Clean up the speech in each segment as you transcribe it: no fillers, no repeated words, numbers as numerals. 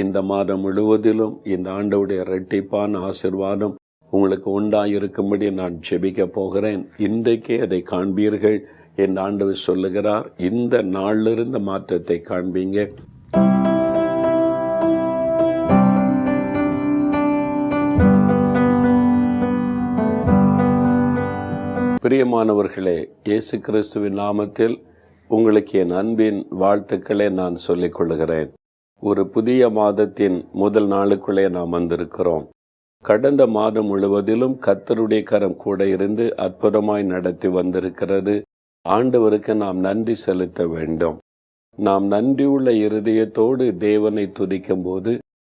இந்த மாதம் முழுவதிலும் இந்த ஆண்டவுடைய இரட்டிப்பான ஆசீர்வாதம் உங்களுக்கு உண்டாயிருக்கும்படி நான் ஜெபிக்க போகிறேன். இன்றைக்கே அதை காண்பீர்கள் என்று ஆண்டவர் சொல்லுகிறார். இந்த நாளிலிருந்து மாற்றத்தை காண்பீங்க. பிரியமானவர்களே, இயேசு கிறிஸ்துவின் நாமத்தில் உங்களுக்கு என் அன்பின் வாழ்த்துக்களை நான் சொல்லிக் கொள்கிறேன். ஒரு புதிய மாதத்தின் முதல் நாளுக்குள்ளே நாம் வந்திருக்கிறோம். கடந்த மாதம் முழுவதிலும் கர்த்தருடைய கரம் கூட இருந்து அற்புதமாய் நடத்தி வந்திருக்கிறது. ஆண்டவருக்கு நாம் நன்றி செலுத்த வேண்டும். நாம் நன்றியுள்ள இருதயத்தோடு தேவனை துதிக்கும் போது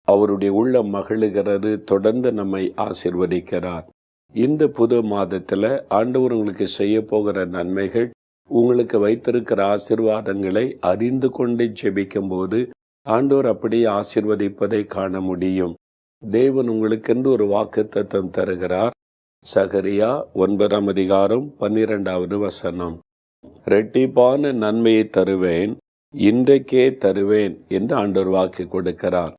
அவருடைய உள்ளம் மகிழுகிறது, தொடர்ந்து நம்மை ஆசீர்வதிக்கிறார். இந்த புது மாதத்தில் ஆண்டவர் உங்களுக்கு செய்ய போகிற நன்மைகள், உங்களுக்கு வைத்திருக்கிற ஆசீர்வாதங்களை அறிந்து கொண்டு ஜெபிக்கும் போது ஆண்டவர் அப்படியே ஆசீர்வதிப்பதை காண முடியும். தேவன் உங்களுக்கென்று ஒரு வாக்குத்தத்தம் தருகிறார். சகரியா 9:12 இரட்டிப்பான நன்மையை தருவேன், இன்றைக்கே தருவேன் என்று ஆண்டவர் வாக்கு கொடுக்கிறார்.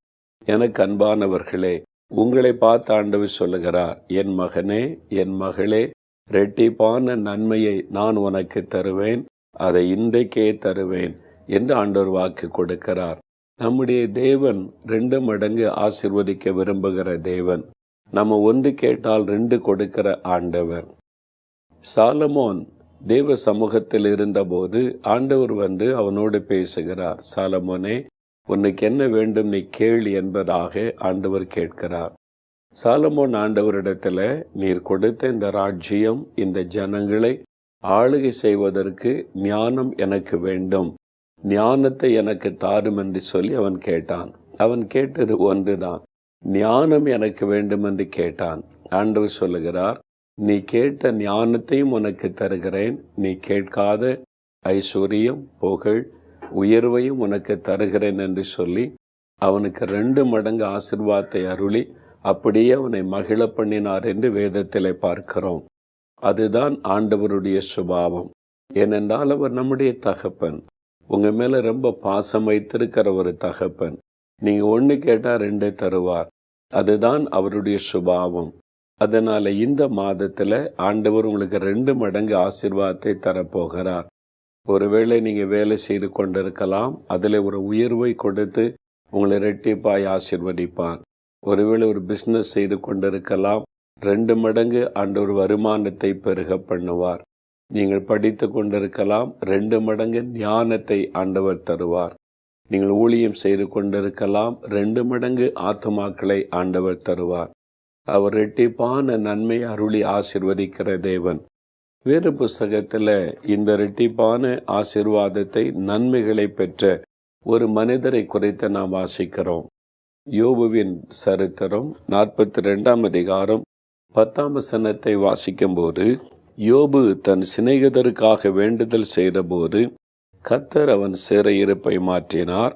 எனக்கு அன்பானவர்களே, உங்களை பார்த்து ஆண்டவர் சொல்லுகிறார், என் மகனே, என் மகளே, இரட்டிப்பான நன்மையை நான் உனக்கு தருவேன், அதை இன்றைக்கே தருவேன் என்று ஆண்டவர் வாக்கு கொடுக்கிறார். நம்முடைய தேவன் 2 மடங்கு ஆசீர்வதிக்க விரும்புகிற தேவன். நம்ம 1 கேட்டால் 2 கொடுக்கிற ஆண்டவர். சாலமோன் தேவ சமூகத்தில் இருந்தபோது ஆண்டவர் வந்து அவனோடு பேசுகிறார். சாலமோனே, உனக்கு என்ன வேண்டும், நீ கேள் என்பதாக ஆண்டவர் கேட்கிறார். சாலமோன் ஆண்டவரிடத்தில், நீர் கொடுத்த இந்த ராஜ்யம், இந்த ஜனங்களை ஆளுகை செய்வதற்கு ஞானம் எனக்கு வேண்டும், ஞானத்தை எனக்கு தாரும் என்று சொல்லி அவன் கேட்டான். அவன் கேட்டது ஒன்றுதான், ஞானம் எனக்கு வேண்டும் என்று கேட்டான். ஆண்டவர் சொல்லுகிறார், நீ கேட்ட ஞானத்தையும் உனக்கு தருகிறேன், நீ கேட்காத ஐஸ்வர்யம், புகழ், உயர்வையும் உனக்கு தருகிறேன் என்று சொல்லி அவனுக்கு 2 மடங்கு ஆசீர்வாதத்தை அருளி அப்படியே அவனை மகிழ பண்ணினார் என்று வேதத்திலே பார்க்கிறோம். அதுதான் ஆண்டவருடைய சுபாவம். ஏனென்றால் அவர் நம்முடைய தகப்பன். உங்க மேல ரொம்ப பாசம் வைத்திருக்கிற ஒரு தகப்பன். நீங்க 1 கேட்டா 2 தருவார். அதுதான் அவருடைய சுபாவம். அதனால இந்த மாதத்துல ஆண்டவர் உங்களுக்கு 2 மடங்கு ஆசீர்வாதத்தை தரப்போகிறார். ஒருவேளை நீங்க வேலை செய்து கொண்டிருக்கலாம், அதில் ஒரு உயர்வை கொடுத்து உங்களை இரட்டிப்பாய் ஆசீர்வதிப்பார். ஒருவேளை ஒரு பிஸ்னஸ் செய்து கொண்டிருக்கலாம், 2 மடங்கு ஆண்டவர் வருமானத்தை பெருக பண்ணுவார். நீங்கள் படித்து கொண்டிருக்கலாம், 2 மடங்கு ஞானத்தை ஆண்டவர் தருவார். நீங்கள் ஊழியம் செய்து கொண்டிருக்கலாம், 2 மடங்கு ஆத்துமாக்களை ஆண்டவர் தருவார். அவர் இரட்டிப்பான நன்மை அருளி ஆசீர்வதிக்கிற தேவன். வேறு புஸ்தகத்தில் இந்த இரட்டிப்பான ஆசீர்வாதத்தை, நன்மைகளை பெற்ற ஒரு மனிதரை குறித்து நாம் வாசிக்கிறோம். யோபுவின் சரித்திரம் 42:10 வாசிக்கும்போது, யோபு தன் சிநேகிதருக்காக வேண்டுதல் செய்தபோது கர்த்தர் அவன் சிறையிருப்பை மாற்றினார்.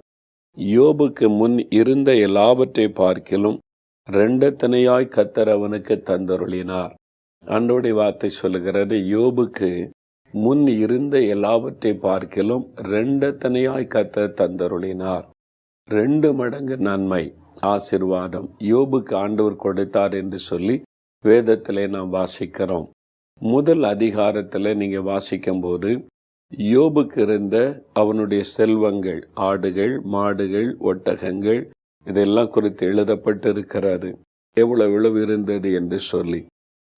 யோபுக்கு முன் இருந்த எல்லாவற்றை பார்க்கிலும் 2 கர்த்தர் அவனுக்கு தந்தருளினார். ஆண்டவருடைய வார்த்தை சொல்லுகிறது, யோபுக்கு முன் இருந்த எல்லாவற்றை பார்க்கிலும் 2 கர்த்தர் தந்தருளினார். 2 மடங்கு நன்மை, ஆசீர்வாதம் யோபுக்கு ஆண்டவர் கொடுத்தார் என்று சொல்லி வேதத்திலே நாம் வாசிக்கிறோம். முதல் அதிகாரத்தில் நீங்க வாசிக்கும் போது யோபுக்கு இருந்த அவனுடைய செல்வங்கள், ஆடுகள், மாடுகள், ஒட்டகங்கள், இதெல்லாம் குறித்து எழுதப்பட்டு இருக்கிறது. எவ்வளவு இருந்தது என்று சொல்லி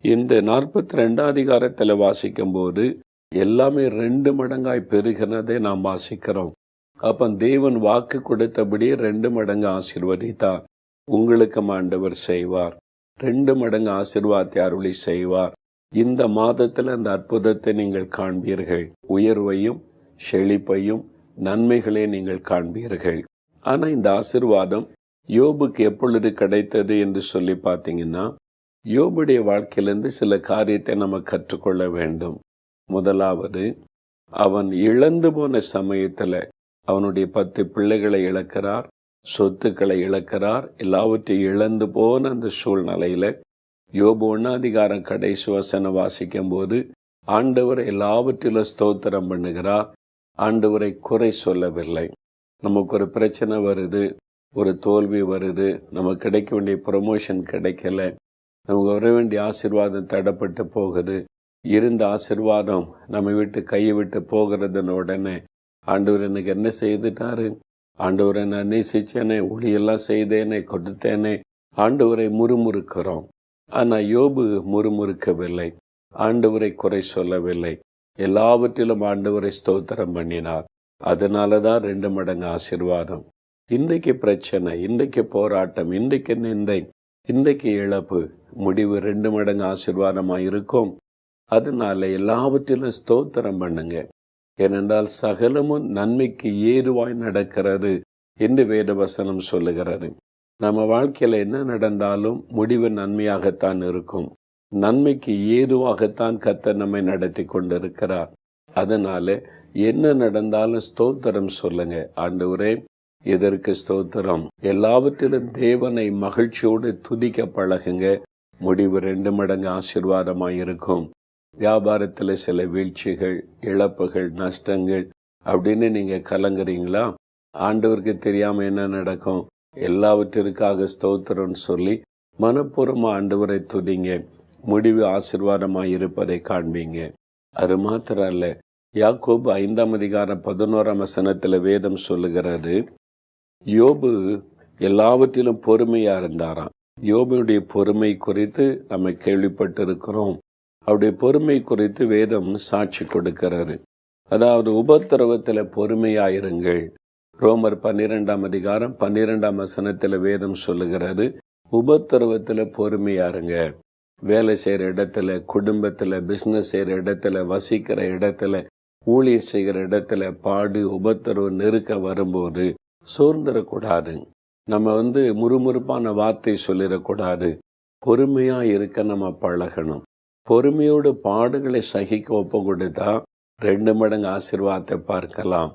இந்த 42 அதிகாரத்தில் வாசிக்கும் போது எல்லாமே 2 மடங்காய் பெருகிறதை நாம் வாசிக்கிறோம். அப்ப தேவன் வாக்கு கொடுத்தபடியே 2 மடங்கு ஆசீர்வதித்தார். உங்களுக்கு ஆண்டவர் செய்வார். 2 மடங்கு ஆசீர்வாதத்தை அருளி செய்வார். இந்த மாதத்தில் அந்த அற்புதத்தை நீங்கள் காண்பீர்கள். உயர்வையும் செழிப்பையும் நன்மைகளை நீங்கள் காண்பீர்கள். ஆனால் இந்த ஆசீர்வாதம் யோபுக்கு எப்பொழுது கிடைத்தது என்று சொல்லி பார்த்தீங்கன்னா, யோபுடைய வாழ்க்கையிலிருந்து சில காரியத்தை நம்ம கற்றுக்கொள்ள வேண்டும். முதலாவது, அவன் இழந்து போன சமயத்தில் அவனுடைய 10 பிள்ளைகளை இழக்கிறார், சொத்துக்களை இழக்கிறார். எல்லாவற்றையும் இழந்து போன அந்த சூழ்நிலையில் யோபு 1 கடைசி வசனம் வாசிக்கும் போது ஆண்டவர் எல்லாவற்றிலும் ஸ்தோத்திரம் பண்ணுகிறார். ஆண்டவரை குறை சொல்லவில்லை. நமக்கு ஒரு பிரச்சனை வருது, ஒரு தோல்வி வருது, நமக்கு கிடைக்க வேண்டிய ப்ரமோஷன் கிடைக்கல, நமக்கு வர வேண்டிய ஆசீர்வாதம் தடைப்பட்டு போகுது, இருந்த ஆசீர்வாதம் நம்ம விட்டு கையை விட்டு போகிறதுன்னு உடனே ஆண்டவர் எனக்கு என்ன செய்துட்டாரு, ஆண்டவரை நான் நேசிச்சேனே, ஒளியெல்லாம் செய்தேனே, கொடுத்தேனே, ஆண்டவரை முறுமுறுக்கிறோம். ஆனால் யோபு முறுமுறுக்கவில்லை, ஆண்டவரை குறை சொல்லவில்லை, எல்லாவற்றிலும் ஆண்டவரை ஸ்தோத்திரம் பண்ணினார். அதனால தான் 2 மடங்கு ஆசீர்வாதம். இன்றைக்கு பிரச்சனை, இன்றைக்கு போராட்டம், இன்றைக்கு நிந்தை, இன்றைக்கு இழப்பு, முடிவு 2 மடங்கு ஆசீர்வாதமாக இருக்கும். அதனால எல்லாவற்றிலும் ஸ்தோத்திரம் பண்ணுங்க. ஏனென்றால் சகலமும் நன்மைக்கு ஏதுவாய் நடக்கிறது என்று வேதவசனம் சொல்லுகிறது. நம்ம வாழ்க்கையில் என்ன நடந்தாலும் முடிவு நன்மையாகத்தான் இருக்கும். நன்மைக்கு ஏதுவாகத்தான் கர்த்தர் நம்மை நடத்தி கொண்டிருக்கிறார். அதனால என்ன நடந்தாலும் ஸ்தோத்திரம் சொல்லுங்க. ஆண்டவரே, இதற்கு ஸ்தோத்திரம். எல்லாவற்றிலும் தேவனை மகிழ்ச்சியோடு துதிக்க பழகுங்க. முடிவு 2 மடங்கு ஆசீர்வாதமாக இருக்கும். வியாபாரத்தில் சில வீழ்ச்சிகள், இழப்புகள், நஷ்டங்கள் அப்படின்னு நீங்கள் கலங்குறீங்களா? ஆண்டவருக்கு தெரியாமல் என்ன நடக்கும்? எல்லாவற்றிற்காக ஸ்தோத்திரம்னு சொல்லி மனப்பூர்வமாக ஆண்டவரை துதிங்க. முடிவு ஆசீர்வாதமாக இருப்பதை காண்பீங்க. அது மாத்திரம் அல்ல, யாக்கோபு 5ஆம் அதிகாரம் 11ஆம் வசனத்தில் வேதம் சொல்லுகிறது, யோபு எல்லாவற்றிலும் பொறுமையா இருந்தாராம். யோபுடைய பொறுமை குறித்து நம்ம கேள்விப்பட்டிருக்கிறோம். அவருடைய பொறுமை குறித்து வேதம் சாட்சி கொடுக்கிறாரு. அதாவது உபத்திரவத்தில் பொறுமையாயிருங்கள். ரோமர் 12ஆம் அதிகாரம் 12ஆம் வசனத்தில் வேதம் சொல்லுகிறாரு, உபத்திரவத்தில் பொறுமையாருங்க. வேலை செய்கிற இடத்துல, குடும்பத்தில், பிஸ்னஸ் செய்கிற இடத்துல, வசிக்கிற இடத்துல, ஊழியர் செய்கிற இடத்துல பாடு, உபத்திரவு, நெருக்க வரும்போது சோர்ந்துடக்கூடாது. நம்ம முறுமுறுப்பான வார்த்தை சொல்லிடக்கூடாது. பொறுமையாக இருக்க நம்ம பழகணும். பொறுமையோடு பாடுகளை சகிக்க ஒப்பு கொடுத்தா 2 மடங்கு ஆசீர்வாதத்தை பார்க்கலாம்.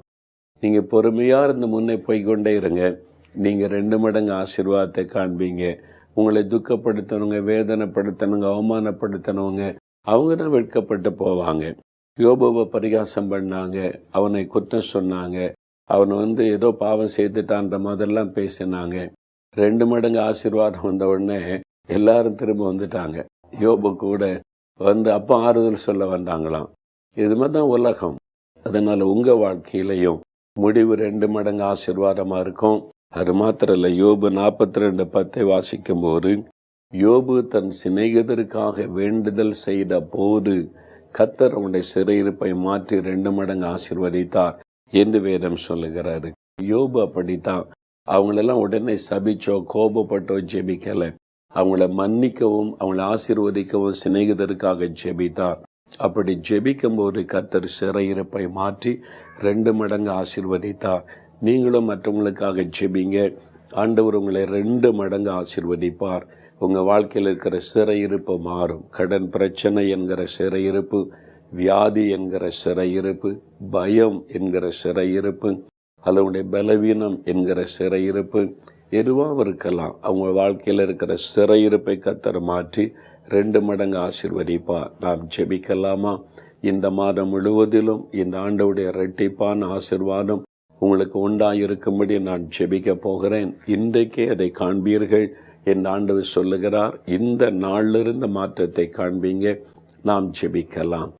நீங்கள் பொறுமையாக இருந்து முன்னே போய்கொண்டே இருங்க. நீங்கள் 2 மடங்கு ஆசீர்வாதத்தை காண்பீங்க. உங்களை துக்கப்படுத்தணுங்க, வேதனைப்படுத்தணுங்க, அவமானப்படுத்தணுங்க, அவங்க தான் வெட்கப்பட்டு போவாங்க. யோபுவை பரிகாசம் பண்ணாங்க, அவனை குற்றம் சொன்னாங்க, அவனை ஏதோ பாவம் செய்துட்டான்ற மாதிரிலாம் பேசினாங்க. 2 மடங்கு ஆசீர்வாதம் வந்த உடனே எல்லாரும் திரும்ப வந்துட்டாங்க. யோபு கூட அப்போ ஆறுதல் சொல்ல வந்தாங்களாம். இது மாதிரி தான் உலகம். அதனால் உங்கள் வாழ்க்கையிலையும் முடிவு 2 மடங்கு ஆசீர்வாதமாக இருக்கும். அது மாத்திரம் இல்லை, யோபு 42:10 வாசிக்கும் போது, யோபு தன் சிநேகிதருக்காக வேண்டுதல் செய்த போது கர்த்தர் அவனுடைய சிறையிருப்பை மாற்றி 2 மடங்கு ஆசீர்வதித்தார் என்று வேதம் சொல்லுகிறாரு. யோபு அப்படித்தான். அவங்களெல்லாம் உடனே சபிச்சோ கோபப்பட்டோ ஜெபிக்கலை. அவங்கள மன்னிக்கவும் அவங்கள ஆசீர்வதிக்கவும் சிநேகிதருக்காக ஜெபித்தார். அப்படி ஜெபிக்கும் போது கர்த்தர் சிறையிருப்பை மாற்றி 2 மடங்கு ஆசீர்வதித்தார். நீங்களும் மற்றவங்களுக்காக ஜெபிங்க. ஆண்டவர் உங்களை 2 மடங்கு ஆசீர்வதிப்பார். உங்கள் வாழ்க்கையில் இருக்கிற சிறையிருப்பு மாறும். கடன் பிரச்சனை என்கிற சிறையிருப்பு, வியாதி என்கிற சிறையிருப்பு, பயம் என்கிற சிறையிருப்பு, அதனுடைய பலவீனம் என்கிற சிறையிருப்பு எதுவாக இருக்கலாம். அவங்க வாழ்க்கையில் இருக்கிற சிறையிருப்பை கர்த்தர் மாற்றி 2 மடங்கு ஆசீர்வதிப்பார். நாம் ஜெபிக்கலாமா? இந்த மாதம் முழுவதிலும் இந்த ஆண்டவருடைய இரட்டிப்பான ஆசீர்வாதம் உங்களுக்கு உண்டாயிருக்கும்படி நான் ஜெபிக்க போகிறேன். இன்றைக்கே அதை காண்பீர்கள் என்று ஆண்டவர் சொல்லுகிறார். இந்த நாளிலிருந்து மாற்றத்தை காண்பீங்க. நாம் ஜெபிக்கலாம்.